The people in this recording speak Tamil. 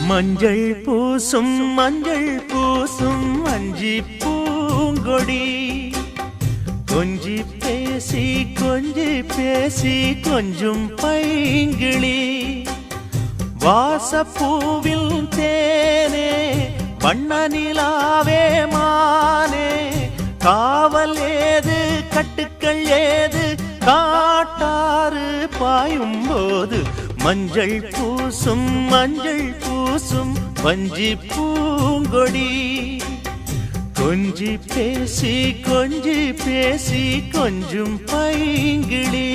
மஞ்சள் பூசும் அஞ்சி பூங்கொடி கொஞ்சி பேசி கொஞ்சும் பைங்கிளி வாசப்பூவில் தேனே வண்ண நிலாவே மானே காவல் ஏது கட்டுக்கள் ஏது காட்டாறு பாயும் போது மஞ்சள் பூசும் வஞ்சி பூங்கொடி கொஞ்சி பேசி கொஞ்சும் பைங்கிளி